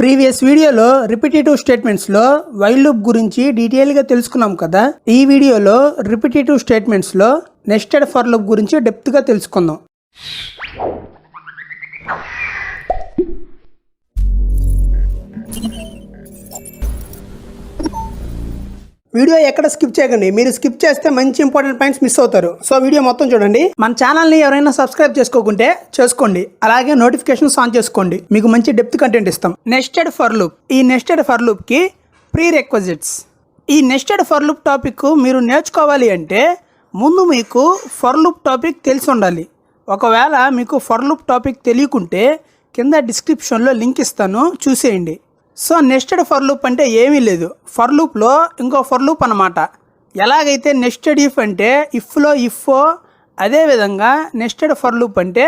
Previous వీడియోలో repetitive స్టేట్మెంట్స్లో while loop గురించి డీటెయిల్గా తెలుసుకున్నాం కదా. ఈ వీడియోలో రిపిటేటివ్ స్టేట్మెంట్స్లో నెస్టెడ్ ఫర్ లూప్ గురించి డెప్త్గా తెలుసుకుందాం. వీడియో ఎక్కడ స్కిప్ చేయకండి. మీరు స్కిప్ చేస్తే మంచి ఇంపార్టెంట్ పాయింట్స్ మిస్ అవుతారు. సో వీడియో మొత్తం చూడండి. మన ఛానల్ని ఎవరైనా సబ్స్క్రైబ్ చేసుకోకుంటే చేసుకోండి. అలాగే నోటిఫికేషన్స్ ఆన్ చేసుకోండి. మీకు మంచి డెప్త్ కంటెంట్ ఇస్తాం. Nested for loop. ఈ నెస్టెడ్ ఫర్ లూప్కి ప్రీ రిక్విజిట్స్. ఈ నెస్టెడ్ ఫర్ లూప్ టాపిక్ మీరు నేర్చుకోవాలి అంటే ముందు మీకు ఫర్ లూప్ టాపిక్ తెలిసి ఉండాలి. ఒకవేళ మీకు ఫర్ లూప్ టాపిక్ తెలియకుంటే కింద డిస్క్రిప్షన్లో లింక్ ఇస్తాను, చూసేయండి. సో నెస్టెడ్ ఫర్ లూప్ అంటే ఏమీ లేదు, ఫర్ లూప్లో ఇంకో ఫర్ లూప్ అన్నమాట. ఎలాగైతే నెస్టెడ్ ఇఫ్ అంటే ఇఫ్లో ఇఫ్, అదేవిధంగా నెస్టెడ్ ఫర్ లూప్ అంటే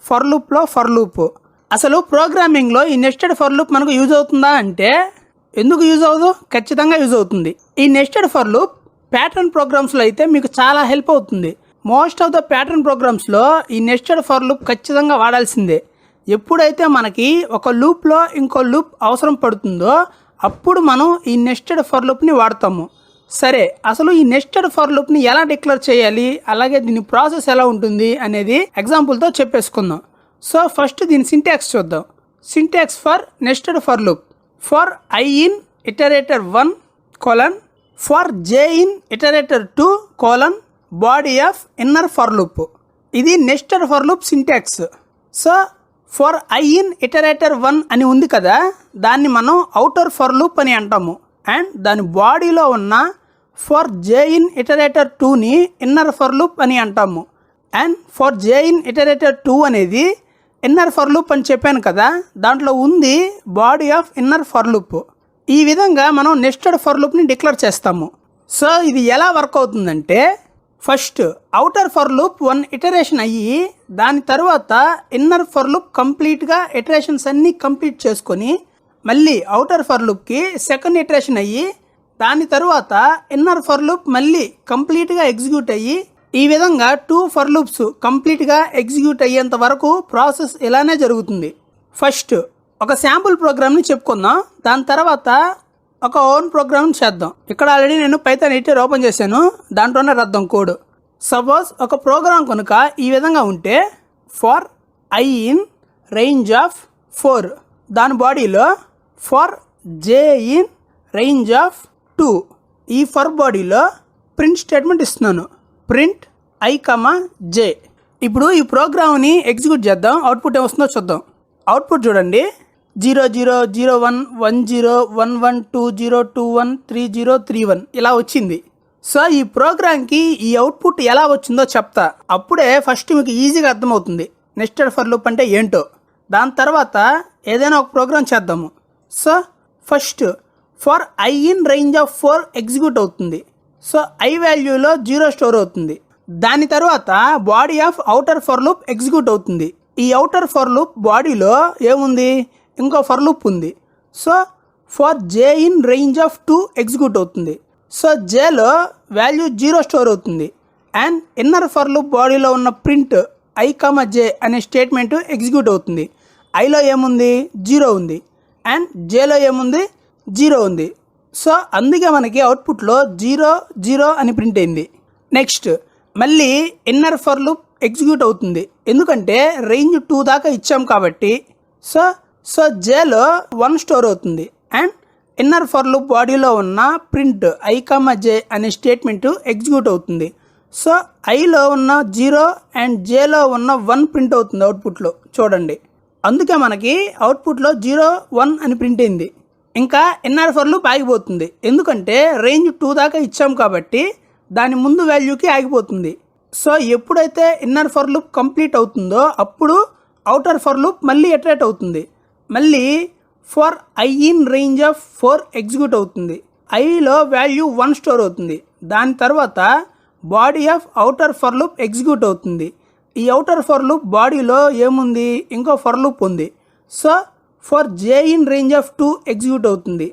ఫర్ లూప్లో ఫర్ లూప్. అసలు ప్రోగ్రామింగ్లో ఈ నెస్టెడ్ ఫర్ లూప్ మనకు యూజ్ అవుతుందా అంటే ఎందుకు యూజ్ అవ్వదు? ఖచ్చితంగా యూజ్ అవుతుంది. ఈ నెస్టెడ్ ఫర్ లూప్ ప్యాటర్న్ ప్రోగ్రామ్స్లో అయితే మీకు చాలా హెల్ప్ అవుతుంది. మోస్ట్ ఆఫ్ ద ప్యాటర్న్ ప్రోగ్రామ్స్లో ఈ నెస్టెడ్ ఫర్ లూప్ ఖచ్చితంగా వాడాల్సిందే. ఎప్పుడైతే మనకి ఒక లూప్లో ఇంకో లూప్ అవసరం పడుతుందో అప్పుడు మనం ఈ నెస్టెడ్ ఫర్ లూప్ని వాడతాము. సరే, అసలు ఈ నెస్టెడ్ ఫర్ లూప్ని ఎలా డిక్లేర్ చేయాలి, అలాగే దీని ప్రాసెస్ ఎలా ఉంటుంది అనేది ఎగ్జాంపుల్తో చెప్పేసుకుందాం. సో ఫస్ట్ దీని సింటాక్స్ చూద్దాం. Syntax for nested for loop: for i in iterator 1 colon for J in iterator 2 colon body of inner for loop. ఇది nested for loop syntax. So for i in iterator 1 అని ఉంది కదా, దాన్ని మనం outer for loop అని అంటాము. And దాని బాడీలో ఉన్న ఫర్ జే ఇన్ ఇటరేటర్ 2ని ఇన్నర్ ఫర్ లూప్ అని అంటాము. And for J in iterator 2 అనేది ఇన్నర్ ఫర్ లూప్ అని చెప్పాను కదా, దాంట్లో ఉంది body of inner for loop. ఈ విధంగా మనం నెస్టెడ్ ఫర్ లూప్ని డిక్లేర్ చేస్తాము. సో ఇది ఎలా వర్క్ అవుతుందంటే, first outer for loop 1 iteration అయ్యి దాని తర్వాత ఇన్నర్ ఫర్ లూప్ కంప్లీట్గా ఇటరేషన్స్ అన్నీ కంప్లీట్ చేసుకొని మళ్ళీ అవుటర్ ఫర్ లూప్కి సెకండ్ ఇటరేషన్ అయ్యి దాని తర్వాత ఇన్నర్ ఫర్ లూప్ మళ్ళీ కంప్లీట్గా ఎగ్జిక్యూట్ అయ్యి ఈ విధంగా 2 ఫర్ లూప్స్ కంప్లీట్గా ఎగ్జిక్యూట్ అయ్యేంత వరకు ప్రాసెస్ ఇలానే జరుగుతుంది. ఫస్ట్ ఒక శాంపుల్ ప్రోగ్రామ్ని చెప్పుకుందాం, దాని తర్వాత ఒక ఓన్ ప్రోగ్రామ్ చేద్దాం. ఇక్కడ ఆల్రెడీ నేను పైథాన్ ఎడిటర్ ఓపెన్ చేశాను, దాంట్లోనే రాద్దాం కోడ్. సపోజ్ ఒక ప్రోగ్రామ్ కనుక ఈ విధంగా ఉంటే for i in range of 4, దాని బాడీలో for J in range of 2, ఈ ఫర్ బాడీలో ప్రింట్ స్టేట్మెంట్ ఇస్తున్నాను, ప్రింట్ ఐ కమా జే. ఇప్పుడు ఈ ప్రోగ్రామ్ని ఎగ్జిక్యూట్ చేద్దాం, అవుట్పుట్ ఏమొస్తుందో చూద్దాం. అవుట్పుట్ చూడండి, 0 0 0 1 1 0 1 1 2 0 2 1 3 0 3 1 ఇలా వచ్చింది. సో ఈ ప్రోగ్రామ్కి ఈ అవుట్పుట్ ఎలా వచ్చిందో చెప్తా, అప్పుడే ఫస్ట్ మీకు ఈజీగా అర్థమవుతుంది నెస్టెడ్ ఫర్ లూప్ అంటే ఏంటో. దాని తర్వాత ఏదైనా ఒక ప్రోగ్రామ్ చేద్దాము. So first for i in range of 4 execute అవుతుంది. సో ఐ వాల్యూలో 0 స్టోర్ అవుతుంది. దాని తర్వాత body of outer for loop execute అవుతుంది. ఈ అవుటర్ ఫర్ లూప్ బాడీలో ఏముంది? ఇంకో ఫర్ లూప్ ఉంది. So for J in range of 2 execute అవుతుంది. సో జేలో వాల్యూ 0 స్టోర్ అవుతుంది. అండ్ ఇన్నర్ ఫర్ లూప్ బాడీలో ఉన్న ప్రింట్ ఐ కామా జే అనే స్టేట్మెంట్ ఎగ్జిక్యూట్ అవుతుంది. ఐలో ఏముంది? 0 ఉంది. అండ్ జేలో ఏముంది? 0 ఉంది. సో అందుకే మనకి అవుట్పుట్లో 0 0 అని ప్రింట్ అయింది. నెక్స్ట్ మళ్ళీ ఇన్నర్ ఫర్ లూప్ ఎగ్జిక్యూట్ అవుతుంది, ఎందుకంటే రేంజ్ 2 దాకా ఇచ్చాం కాబట్టి. సో జేలో 1 స్టోర్ అవుతుంది. అండ్ ఇన్నర్ ఫర్ లూప్ బాడీలో ఉన్న ప్రింట్ ఐ కామా జే అనే స్టేట్మెంట్ ఎగ్జిక్యూట్ అవుతుంది. సో ఐలో ఉన్న 0 అండ్ జేలో ఉన్న 1 ప్రింట్ అవుతుంది అవుట్పుట్లో, చూడండి. అందుకే మనకి అవుట్పుట్లో 0 1 అని ప్రింట్ అయింది. ఇంకా ఇన్నర్ ఫర్ లూప్ ఆగిపోతుంది, ఎందుకంటే రేంజ్ 2 దాకా ఇచ్చాం కాబట్టి దాని ముందు వాల్యూకి ఆగిపోతుంది. సో ఎప్పుడైతే ఇన్నర్ ఫర్ లూప్ కంప్లీట్ అవుతుందో అప్పుడు అవుటర్ ఫర్ లూప్ మళ్ళీ ఇటరేట్ అవుతుంది. మళ్ళీ for i in range of 4 execute అవుతుంది. ఐలో వాల్యూ 1 స్టోర్ అవుతుంది. దాని తర్వాత body of outer for loop execute అవుతుంది. ఈ అవుటర్ ఫర్ లూప్ బాడీలో ఏముంది? ఇంకో ఫర్ లూప్ ఉంది. So for J in range of 2 execute అవుతుంది.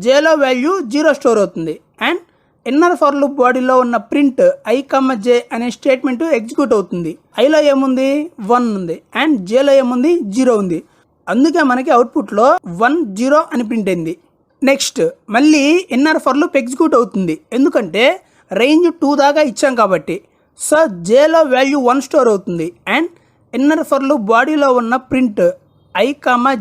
జేలో వాల్యూ 0 స్టోర్ అవుతుంది. అండ్ ఇన్నర్ ఫర్ లూప్ బాడీలో ఉన్న ప్రింట్ ఐ కమ్మ జే అనే స్టేట్మెంట్ ఎగ్జిక్యూట్ అవుతుంది. ఐలో ఏముంది? 1 ఉంది. అండ్ జేలో ఏముంది? 0 ఉంది. అందుకే మనకి అవుట్పుట్లో 1 0 అని ప్రింట్ అయింది. నెక్స్ట్ మళ్ళీ ఇన్నర్ ఫర్ లూప్ ఎగ్జిక్యూట్ అవుతుంది, ఎందుకంటే రేంజ్ 2 దాకా ఇచ్చాం కాబట్టి. సో జేలో వాల్యూ 1 స్టోర్ అవుతుంది అండ్ ఇన్నర్ ఫర్ లూప్ బాడీలో ఉన్న ప్రింట్ I,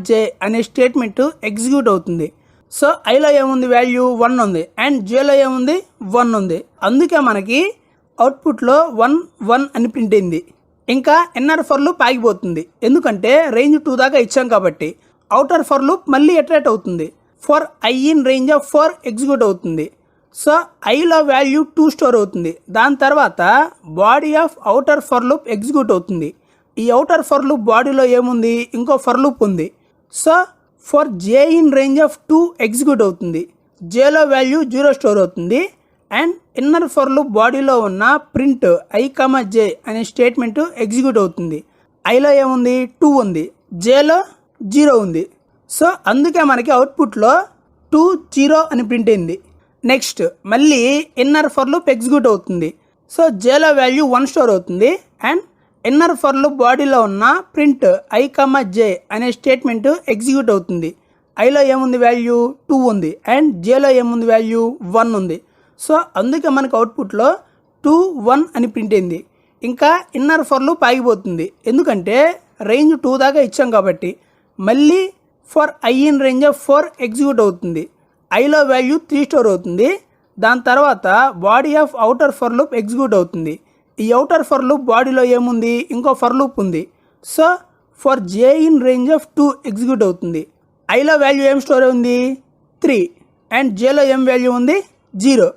J అనే స్టేట్మెంట్ ఎగ్జిక్యూట్ అవుతుంది. సో ఐలో ఏముంది, వాల్యూ 1 ఉంది అండ్ జేలో ఏముంది, 1 ఉంది. అందుకే మనకి అవుట్పుట్లో 1 1 అని ప్రింట్ అయింది. ఇంకా ఇన్నర్ ఫర్ లూప్ ఆగిపోతుంది, ఎందుకంటే రేంజ్ 2 దాకా ఇచ్చాం కాబట్టి. అవుటర్ ఫర్ లూప్ మళ్ళీ ఇటరేట్ అవుతుంది. For I in range of 4 execute అవుతుంది. సో ఐలో వాల్యూ 2 స్టోర్ అవుతుంది. దాని తర్వాత body of outer for loop execute అవుతుంది. ఈ అవుటర్ ఫర్ లూప్ బాడీలో ఏముంది, ఇంకో ఫర్ లూప్ ఉంది. So for J in range of 2 execute అవుతుంది. జేలో వాల్యూ 0 స్టోర్ అవుతుంది అండ్ ఇన్నర్ ఫర్ లూప్ బాడీలో ఉన్న ప్రింట్ I, J అనే స్టేట్మెంట్ ఎగ్జిక్యూట్ అవుతుంది. ఐలో ఏముంది, 2 ఉంది, జేలో 0 ఉంది. సో అందుకే మనకి అవుట్పుట్లో 2 0 అని ప్రింట్ అయింది. నెక్స్ట్ మళ్ళీ ఇన్నర్ ఫర్ లూప్ ఎగ్జిక్యూట్ అవుతుంది. సో జేలో వాల్యూ 1 స్టోర్ అవుతుంది అండ్ ఇన్నర్ ఫర్ లూప్ బాడీలో ఉన్న ప్రింట్ I, J అనే స్టేట్మెంట్ ఎగ్జిక్యూట్ అవుతుంది. ఐలో ఏముంది, వాల్యూ 2 ఉంది అండ్ జేలో ఏముంది, వాల్యూ 1 ఉంది. సో అందుకే మనకు అవుట్పుట్లో 2 1 అని ప్రింట్ అయింది. ఇంకా ఇన్నర్ ఫర్ లూప్ ఆగిపోతుంది, ఎందుకంటే రేంజ్ 2 దాకా ఇచ్చాం కాబట్టి. మళ్ళీ for I in range of 4 execute అవుతుంది. ఐలో వాల్యూ 3 స్టోర్ అవుతుంది. దాని తర్వాత body of outer for loop execute అవుతుంది. ఈ అవుటర్ ఫర్ లూప్ బాడీలో ఏముంది, ఇంకో ఫర్ లూప్ ఉంది. So for J in range of 2 execute అవుతుంది. ఐలో వాల్యూ ఏం స్టోర్ ఉంది, 3 అండ్ జేలో ఏం వాల్యూ ఉంది, 0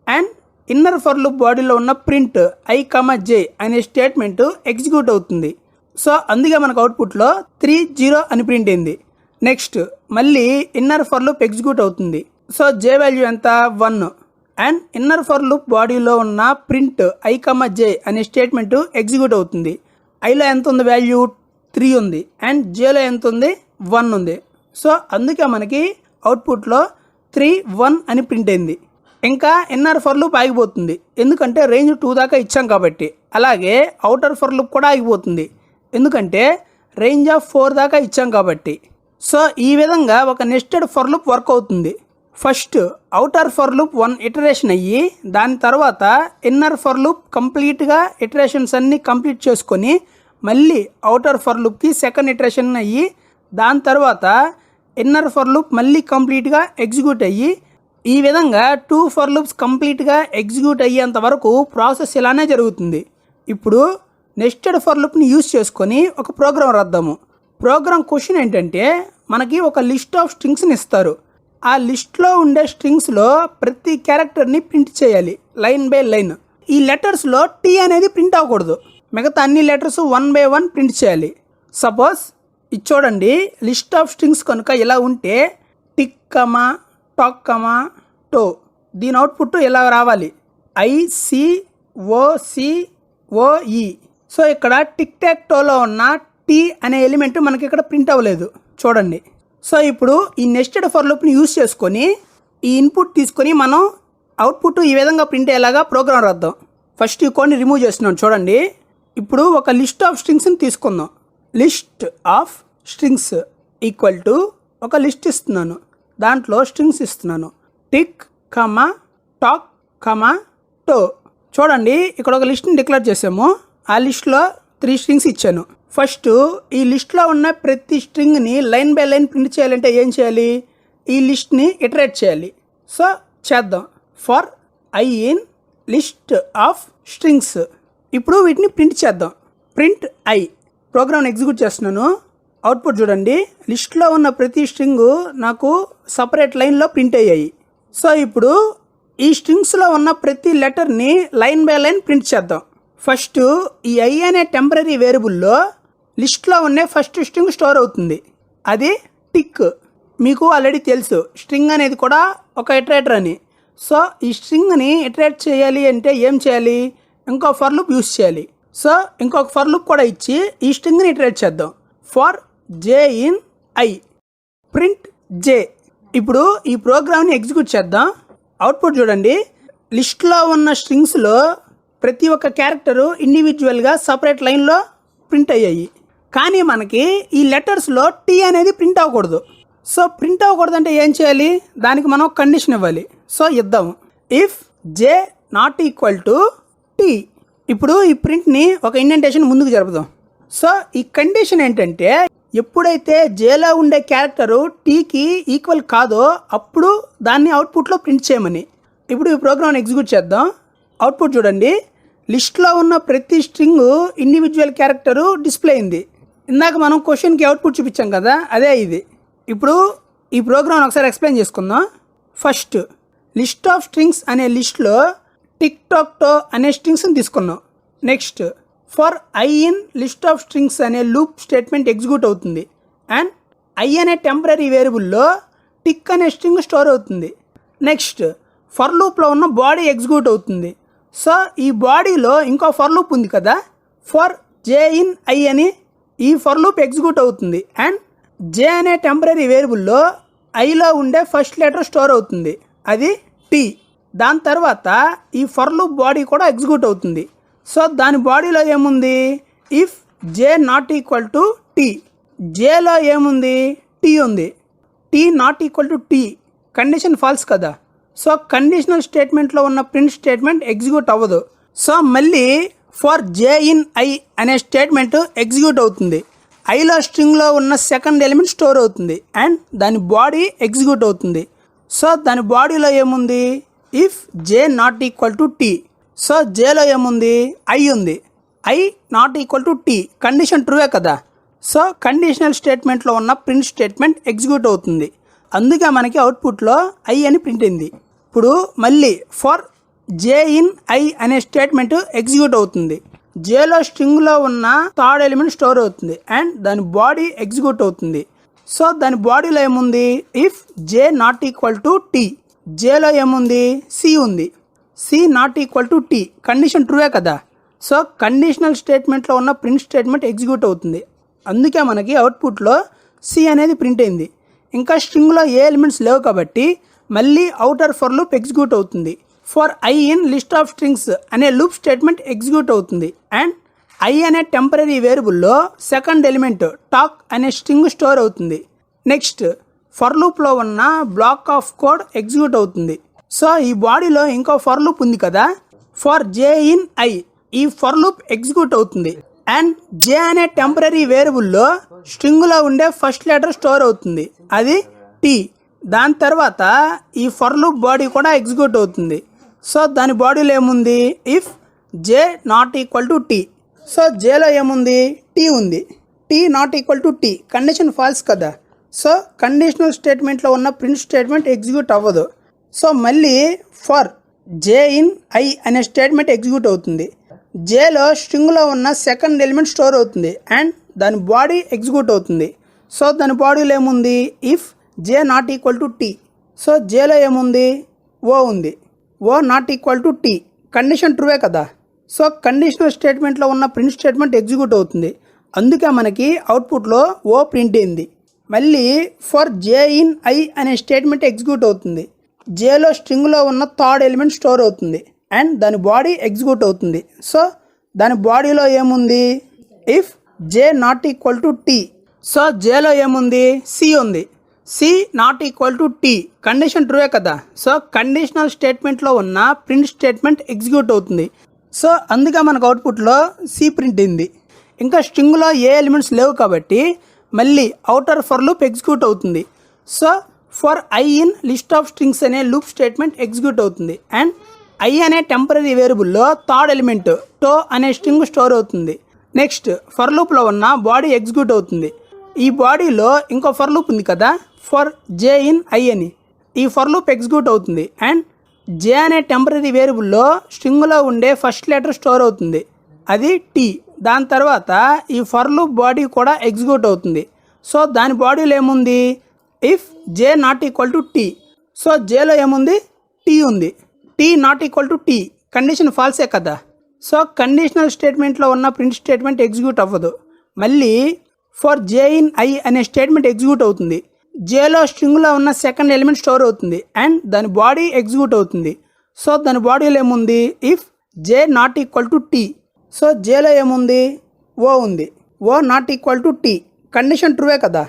అండ్ ఇన్నర్ ఫర్ లూప్ బాడీలో ఉన్న ప్రింట్ I, J అనే స్టేట్మెంట్ ఎగ్జిక్యూట్ అవుతుంది. సో అందుకే మనకు అవుట్పుట్లో 3 0 అని ప్రింట్ అయింది. నెక్స్ట్ మళ్ళీ ఇన్నర్ ఫర్ లూప్ ఎగ్జిక్యూట్ అవుతుంది. సో జే వాల్యూ ఎంత, 1 అండ్ ఇన్నర్ ఫర్ లూప్ బాడీలో ఉన్న ప్రింట్ I, J అనే స్టేట్మెంట్ ఎగ్జిక్యూట్ అవుతుంది. ఐలో ఎంత ఉంది, వాల్యూ 3 ఉంది అండ్ జేలో ఎంత ఉంది, 1 ఉంది. సో అందుకే మనకి అవుట్పుట్లో 3 1 అని ప్రింట్ అయింది. ఇంకా ఇన్నర్ ఫర్ లూప్ ఆగిపోతుంది, ఎందుకంటే రేంజ్ 2 దాకా ఇచ్చాం కాబట్టి. అలాగే అవుటర్ ఫర్ లూప్ కూడా ఆగిపోతుంది, ఎందుకంటే రేంజ్ ఆఫ్ 4 దాకా ఇచ్చాం కాబట్టి. సో ఈ విధంగా ఒక నెస్టెడ్ ఫర్ లూప్ వర్క్ అవుతుంది. First outer for loop 1 iteration అయ్యి దాని తర్వాత ఇన్నర్ ఫర్ లూప్ కంప్లీట్గా ఇటరేషన్స్ అన్నీ కంప్లీట్ చేసుకొని మళ్ళీ అవుటర్ ఫర్ లూప్కి సెకండ్ ఇటరేషన్ అయ్యి దాని తర్వాత ఇన్నర్ ఫర్ లూప్ మళ్ళీ కంప్లీట్గా ఎగ్జిక్యూట్ అయ్యి ఈ విధంగా 2 ఫర్ లూప్స్ కంప్లీట్గా ఎగ్జిక్యూట్ అయ్యేంత వరకు ప్రాసెస్ ఇలానే జరుగుతుంది. ఇప్పుడు నెస్టెడ్ ఫర్ లూప్ని యూజ్ చేసుకొని ఒక ప్రోగ్రామ్ రాద్దాము. ప్రోగ్రామ్ క్వశ్చన్ ఏంటంటే, మనకి ఒక లిస్ట్ ఆఫ్ స్ట్రింగ్స్ని ఇస్తారు. ఆ లిస్ట్లో ఉండే స్ట్రింగ్స్లో ప్రతి క్యారెక్టర్ని ప్రింట్ చేయాలి లైన్ బై లైన్. ఈ లెటర్స్లో టీ అనేది ప్రింట్ అవ్వకూడదు, మిగతా అన్ని లెటర్స్ 1 by 1 ప్రింట్ చేయాలి. సపోజ్ ఇది చూడండి, లిస్ట్ ఆఫ్ స్ట్రింగ్స్ కనుక ఇలా ఉంటే tic comma tac comma toe, దీని అవుట్పుట్ ఇలా రావాలి, ICOCOE. సో ఇక్కడ టిక్ టాక్ టోలో ఉన్న టీ అనే ఎలిమెంట్ మనకి ఇక్కడ ప్రింట్ అవ్వలేదు చూడండి. సో ఇప్పుడు ఈ నెస్టెడ్ ఫర్ లూప్ని యూజ్ చేసుకొని ఈ ఇన్పుట్ తీసుకొని మనం అవుట్పుట్ ఈ విధంగా ప్రింట్ అయ్యేలాగా ప్రోగ్రామ్ రాద్దాం. ఫస్ట్ ఈ కోడ్ని రిమూవ్ చేస్తున్నాను చూడండి. ఇప్పుడు ఒక లిస్ట్ ఆఫ్ స్ట్రింగ్స్ని తీసుకుందాం. List of strings equal to ఒక లిస్ట్ ఇస్తున్నాను, దాంట్లో స్ట్రింగ్స్ ఇస్తున్నాను, tic comma tac comma toe. చూడండి ఇక్కడ ఒక లిస్ట్ని డిక్లేర్ చేసాము. ఆ లిస్ట్లో 3 స్ట్రింగ్స్ ఇచ్చాను. ఫస్ట్ ఈ లిస్ట్లో ఉన్న ప్రతి స్ట్రింగ్ని లైన్ బై లైన్ ప్రింట్ చేయాలంటే ఏం చేయాలి, ఈ లిస్ట్ని ఇటరేట్ చేయాలి. సో చేద్దాం. For I in list of strings. ఇప్పుడు వీటిని ప్రింట్ చేద్దాం. Print I. ప్రోగ్రామ్ ఎగ్జిక్యూట్ చేస్తున్నాను. అవుట్పుట్ చూడండి, లిస్ట్లో ఉన్న ప్రతి స్ట్రింగ్ నాకు సపరేట్ లైన్లో ప్రింట్ అయ్యాయి. సో ఇప్పుడు ఈ స్ట్రింగ్స్లో ఉన్న ప్రతి లెటర్ని లైన్ బై లైన్ ప్రింట్ చేద్దాం. ఫస్ట్ ఈ I అనే టెంపరీ వేరియబుల్లో లిస్ట్లో ఉన్న ఫస్ట్ స్ట్రింగ్ స్టోర్ అవుతుంది, అది టిక్. మీకు ఆల్రెడీ తెలుసు స్ట్రింగ్ అనేది కూడా ఒక ఇటరేటర్ అని. సో ఈ స్ట్రింగ్ని ఇటరేట్ చేయాలి అంటే ఏం చేయాలి, ఇంకో ఫర్ లూప్ యూస్ చేయాలి. సో ఇంకొక ఫర్ లూప్ కూడా ఇచ్చి ఈ స్ట్రింగ్ని ఇటరేట్ చేద్దాం. For J in I print j. ఇప్పుడు ఈ ప్రోగ్రామ్ని ఎగ్జిక్యూట్ చేద్దాం. అవుట్పుట్ చూడండి, లిస్ట్లో ఉన్న స్ట్రింగ్స్లో ప్రతి ఒక్క క్యారెక్టరు ఇండివిజువల్గా సపరేట్ లైన్లో ప్రింట్ అయ్యాయి. కానీ మనకి ఈ లెటర్స్లో టీ అనేది ప్రింట్ అవ్వకూడదు. సో ప్రింట్ అవ్వకూడదు అంటే ఏం చేయాలి, దానికి మనం కండిషన్ ఇవ్వాలి. సో ఇద్దాము, if J not equal to t. ఇప్పుడు ఈ ప్రింట్ని ఒక ఇండెంటేషన్ ముందుకు జరుపుదాం. సో ఈ కండిషన్ ఏంటంటే ఎప్పుడైతే జేలో ఉండే క్యారెక్టరు టీకి ఈక్వల్ కాదో అప్పుడు దాన్ని అవుట్పుట్లో ప్రింట్ చేయమని. ఇప్పుడు ఈ ప్రోగ్రామ్ ఎగ్జిక్యూట్ చేద్దాం. అవుట్పుట్ చూడండి, లిస్ట్లో ఉన్న ప్రతి స్ట్రింగ్ ఇండివిజువల్ క్యారెక్టరు డిస్ప్లే అయింది. ఇందాక మనం క్వశ్చన్కి అవుట్పుట్ చూపించాం కదా, అదే ఇది. ఇప్పుడు ఈ ప్రోగ్రామ్ ఒకసారి ఎక్స్ప్లెయిన్ చేసుకుందాం. ఫస్ట్ లిస్ట్ ఆఫ్ స్ట్రింగ్స్ అనే లిస్ట్లో టిక్ టాక్ టో అనే స్ట్రింగ్స్ని తీసుకున్నాం. Next for i in list of strings అనే లూప్ స్టేట్మెంట్ ఎగ్జిక్యూట్ అవుతుంది. అండ్ ఐ అనే టెంపరీ వేరియబుల్లో టిక్ అనే స్ట్రింగ్ స్టోర్ అవుతుంది. నెక్స్ట్ ఫర్ లూప్లో ఉన్న బాడీ ఎగ్జిక్యూట్ అవుతుంది. సో ఈ బాడీలో ఇంకో ఫర్ లూప్ ఉంది కదా, ఫర్ జే ఇన్ ఐ అని ఈ ఫర్ లూప్ ఎగ్జిక్యూట్ అవుతుంది. అండ్ జే అనే టెంపరీ వేరియబుల్లో ఐలో ఉండే ఫస్ట్ లెటర్ స్టోర్ అవుతుంది, అది టీ. దాని తర్వాత ఈ ఫర్ లూప్ బాడీ కూడా ఎగ్జిక్యూట్ అవుతుంది. సో దాని బాడీలో ఏముంది, if J not equal to tea. జేలో ఏముంది, టీ ఉంది. Tea not equal to tea, condition false కదా. సో కండిషనల్ స్టేట్మెంట్లో ఉన్న ప్రింట్ స్టేట్మెంట్ ఎగ్జిక్యూట్ అవ్వదు. సో మళ్ళీ ఫర్ జే ఇన్ ఐ అనే స్టేట్మెంట్ ఎగ్జిక్యూట్ అవుతుంది. ఐలో స్ట్రింగ్లో ఉన్న సెకండ్ ఎలిమెంట్ స్టోర్ అవుతుంది అండ్ దాని బాడీ ఎగ్జిక్యూట్ అవుతుంది. సో దాని బాడీలో ఏముంది, if J not equal to tea. So జేలో ఏముంది, ఐ ఉంది. I not equal to tea, condition ట్రూవే కదా. సో కండిషనల్ స్టేట్మెంట్లో ఉన్న ప్రింట్ స్టేట్మెంట్ ఎగ్జిక్యూట్ అవుతుంది. అందుకే మనకి అవుట్పుట్లో ఐ అని ప్రింట్ అయింది. ఇప్పుడు మళ్ళీ ఫర్ జే ఇన్ ఐ అనే స్టేట్మెంట్ ఎగ్జిక్యూట్ అవుతుంది. జేలో స్ట్రింగ్లో ఉన్న థర్డ్ ఎలిమెంట్ స్టోర్ అవుతుంది అండ్ దాని బాడీ ఎగ్జిక్యూట్ అవుతుంది. సో దాని బాడీలో ఏముంది, if J not equal to tea. జేలో ఏముంది, సి ఉంది. C not equal to tea, condition ట్రూవే కదా. సో కండిషనల్ స్టేట్మెంట్లో ఉన్న ప్రింట్ స్టేట్మెంట్ ఎగ్జిక్యూట్ అవుతుంది. అందుకే మనకి అవుట్పుట్లో సి అనేది ప్రింట్ అయింది. ఇంకా స్ట్రింగ్లో ఏ ఎలిమెంట్స్ లేవు కాబట్టి మళ్ళీ అవుటర్ ఫర్ లూప్ ఎగ్జిక్యూట్ అవుతుంది. For i in list of strings అనే లూప్ స్టేట్మెంట్ ఎగ్జిక్యూట్ అవుతుంది. అండ్ ఐ అనే టెంపరీ వేరియబుల్లో సెకండ్ ఎలిమెంట్ టాక్ అనే స్ట్రింగ్ స్టోర్ అవుతుంది. నెక్స్ట్ ఫర్ లూప్లో ఉన్న బ్లాక్ ఆఫ్ కోడ్ ఎగ్జిక్యూట్ అవుతుంది. సో ఈ బాడీలో ఇంకో ఫర్ లూప్ ఉంది కదా, ఫర్ జే ఇన్ ఐ. ఈ ఫర్ లూప్ ఎగ్జిక్యూట్ అవుతుంది అండ్ జే అనే టెంపరీ వేరియబుల్లో స్ట్రింగ్లో ఉండే ఫస్ట్ లెటర్ స్టోర్ అవుతుంది, అది టీ. దాని తర్వాత ఈ ఫర్ లూప్ బాడీ కూడా ఎగ్జిక్యూట్ అవుతుంది. సో దాని బాడీలో ఏముంది, if J not equal to tea. So జేలో ఏముంది, టీ ఉంది. Tea not equal to tea, condition false కదా. సో కండిషనల్ స్టేట్మెంట్లో ఉన్న ప్రింట్ స్టేట్మెంట్ ఎగ్జిక్యూట్ అవ్వదు. సో మళ్ళీ ఫర్ జే ఇన్ ఐ అనే స్టేట్మెంట్ ఎగ్జిక్యూట్ అవుతుంది. జేలో స్ట్రింగ్లో ఉన్న సెకండ్ ఎలిమెంట్ స్టోర్ అవుతుంది అండ్ దాని బాడీ ఎగ్జిక్యూట్ అవుతుంది. సో దాని బాడీలో ఏముంది, if J not equal to tea. So జేలో ఏముంది, ఓ ఉంది. O not equal to tea, condition ట్రూవే కదా. సో కండిషనల్ స్టేట్మెంట్లో ఉన్న ప్రింట్ స్టేట్మెంట్ ఎగ్జిక్యూట్ అవుతుంది. అందుకే మనకి అవుట్పుట్లో ఓ ప్రింట్ అయింది. మళ్ళీ ఫర్ జే ఇన్ ఐ అనే స్టేట్మెంట్ ఎగ్జిక్యూట్ అవుతుంది. జేలో స్ట్రింగ్లో ఉన్న థర్డ్ ఎలిమెంట్ స్టోర్ అవుతుంది అండ్ దాని బాడీ ఎగ్జిక్యూట్ అవుతుంది. సో దాని బాడీలో ఏముంది, if J not equal to tea. So జేలో ఏముంది, సి ఉంది. C not equal to tea, condition ట్రూవే కదా. సో కండిషనల్ స్టేట్మెంట్లో ఉన్న ప్రింట్ స్టేట్మెంట్ ఎగ్జిక్యూట్ అవుతుంది. సో అందుకే మనకు అవుట్పుట్లో సి ప్రింట్ అయింది. ఇంకా స్ట్రింగ్లో ఏ ఎలిమెంట్స్ లేవు కాబట్టి మళ్ళీ అవుటర్ ఫర్ లూప్ ఎగ్జిక్యూట్ అవుతుంది. So for i in list of strings అనే లూప్ స్టేట్మెంట్ ఎగ్జిక్యూట్ అవుతుంది అండ్ ఐ అనే టెంపరీ వేరియబుల్లో థర్డ్ ఎలిమెంట్ టో అనే స్ట్రింగ్ స్టోర్ అవుతుంది. నెక్స్ట్ ఫర్ లూప్లో ఉన్న బాడీ ఎగ్జిక్యూట్ అవుతుంది. ఈ బాడీలో ఇంకో ఫర్ లూప్ ఉంది కదా, ఫర్ జే ఇన్ ఐ అని. ఈ ఫర్ లూప్ ఎగ్జిక్యూట్ అవుతుంది అండ్ జే అనే టెంపరీ వేరియబుల్లో స్ట్రింగ్లో ఉండే ఫస్ట్ లెటర్ స్టోర్ అవుతుంది, అది టీ. దాని తర్వాత ఈ ఫర్ లూప్ బాడీ కూడా ఎగ్జిక్యూట్ అవుతుంది. సో దాని బాడీలో ఏముంది, if J not equal to tea. So జేలో ఏముంది, టీ ఉంది. Tea not equal to tea, condition ఫాల్సే కదా. సో కండిషనల్ స్టేట్మెంట్లో ఉన్న ప్రింట్ స్టేట్మెంట్ ఎగ్జిక్యూట్ అవ్వదు. మళ్ళీ ఫర్ జే ఇన్ ఐ అనే స్టేట్మెంట్ ఎగ్జిక్యూట్ అవుతుంది. జేలో స్ట్రింగ్లో ఉన్న సెకండ్ ఎలిమెంట్ స్టోర్ అవుతుంది అండ్ దాని బాడీ ఎగ్జిక్యూట్ అవుతుంది. సో దాని బాడీలో ఏముంది, if J not equal to tea. So జేలో ఏముంది, ఓ ఉంది. O not equal to tea. Condition ట్రూవే కదా.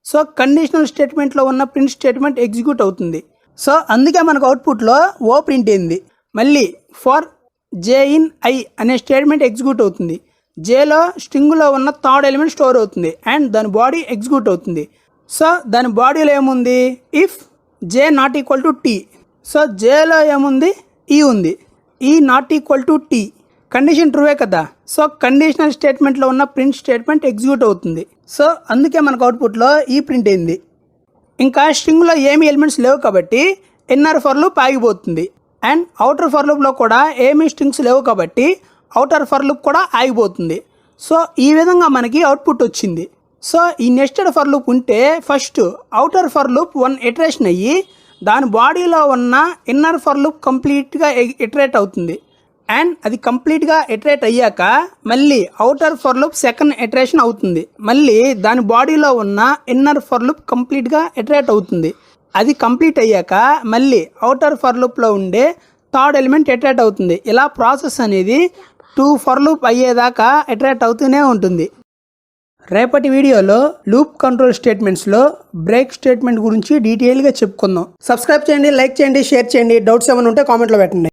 సో కండిషనల్ స్టేట్మెంట్లో ఉన్న ప్రింట్ స్టేట్మెంట్ ఎగ్జిక్యూట్ అవుతుంది. సో అందుకే మనకు అవుట్పుట్లో ఓ ప్రింట్ అయింది. మళ్ళీ ఫర్ జే ఇన్ ఐ అనే స్టేట్మెంట్ ఎగ్జిక్యూట్ అవుతుంది. జేలో స్ట్రింగ్లో ఉన్న థర్డ్ ఎలిమెంట్ స్టోర్ అవుతుంది అండ్ దాని బాడీ ఎగ్జిక్యూట్ అవుతుంది. సో దాని బాడీలో ఏముంది, if J not equal to tea. So జేలో ఏముంది, ఈ ఉంది. E not equal to tea condition ట్రూవే కదా. సో కండిషనల్ స్టేట్మెంట్లో ఉన్న ప్రింట్ స్టేట్మెంట్ ఎగ్జిక్యూట్ అవుతుంది. సో అందుకే మనకు అవుట్పుట్లో ఈ ప్రింట్ అయింది. ఇంకా స్ట్రింగ్లో ఏమి ఎలిమెంట్స్ లేవు కాబట్టి ఇన్నర్ ఫర్ లూప్ ఆగిపోతుంది అండ్ అవుటర్ ఫర్ లూప్లో కూడా ఏమీ స్ట్రింగ్స్ లేవు కాబట్టి అవుటర్ ఫర్ లూప్ కూడా ఆగిపోతుంది. సో ఈ విధంగా మనకి అవుట్పుట్ వచ్చింది. సో ఈ నెస్టెడ్ ఫర్ లూప్ ఉంటే first outer for loop 1 iteration అయ్యి దాని బాడీలో ఉన్న ఇన్నర్ ఫర్ లూప్ కంప్లీట్గా ఇటరేట్ అవుతుంది అండ్ అది కంప్లీట్గా ఇటరేట్ అయ్యాక మళ్ళీ outer for loop second iteration అవుతుంది. మళ్ళీ దాని బాడీలో ఉన్న ఇన్నర్ ఫర్ లూప్ కంప్లీట్గా ఇటరేట్ అవుతుంది. అది కంప్లీట్ అయ్యాక మళ్ళీ అవుటర్ ఫర్ లూప్లో ఉండే థర్డ్ ఎలిమెంట్ ఇటరేట్ అవుతుంది. ఇలా ప్రాసెస్ అనేది 2 ఫర్ లూప్ అయ్యేదాకా ఇటరేట్ అవుతూనే ఉంటుంది. రేపటి వీడియోలో లూప్ కంట్రోల్ స్టేట్మెంట్స్లో బ్రేక్ స్టేట్మెంట్ గురించి డీటెయిల్గా చెప్పుకుందాం. సబ్స్క్రైబ్ చేయండి, లైక్ చేయండి, షేర్ చేయండి. డౌట్స్ ఏమైనా ఉంటే కామెంట్లో పెట్టండి.